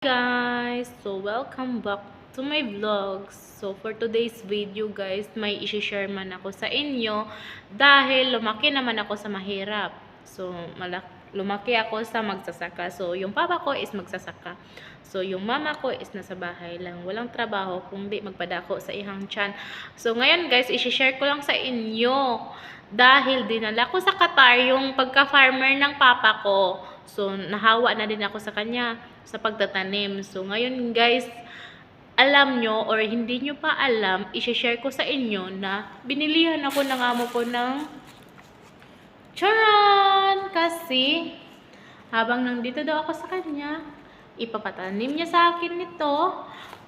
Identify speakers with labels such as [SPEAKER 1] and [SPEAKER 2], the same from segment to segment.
[SPEAKER 1] Guys, so welcome back to my vlogs. So for today's video guys, may i-share man ako sa inyo dahil lumaki naman ako sa mahirap. So lumaki ako sa magsasaka. So yung papa ko is magsasaka. So yung mama ko is nasa bahay lang, walang trabaho kundi magpadako sa ihang tiyan. So ngayon guys, i-share ko lang sa inyo dahil dinala ko sa Qatar yung pagka-farmer ng papa ko. So nahawa na din ako sa kanya sa pagtatanim. So ngayon guys, alam nyo or hindi nyo pa alam, i-share ko sa inyo na binilihan ako ng amo ko ng charan! Kasi habang nandito daw ako sa kanya, ipapatanim niya sa akin nito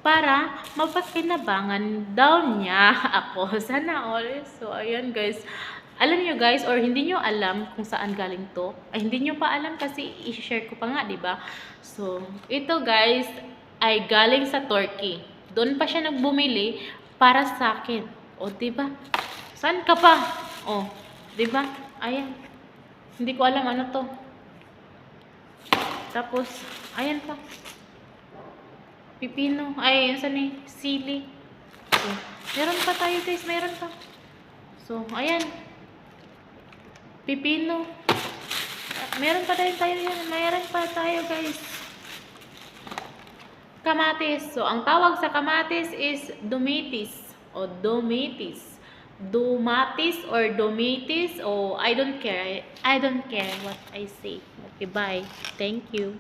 [SPEAKER 1] para mapakinabangan daw niya ako. Sana all. So ayan guys, alam niyo guys or hindi niyo alam kung saan galing to. Ay hindi niyo pa alam kasi i-share ko pa nga, 'di ba? So, ito guys ay galing sa Turkey. Doon pa siya nagbumili para sa akin. O, 'di ba? Saan ka pa? O, 'di ba? Ayan. Hindi ko alam ano to. Tapos, ayan pa. Pipino. Ay, saan eh? Sili. So, meron pa tayo guys. Meron pa. So, ayan. Pipino. Meron pa tayo yan. Meron pa tayo guys. Kamatis. So, ang tawag sa kamatis is dumitis. O dumitis. Dumatis or dumitis. O I don't care. I don't care what I say. Okay, bye. Thank you.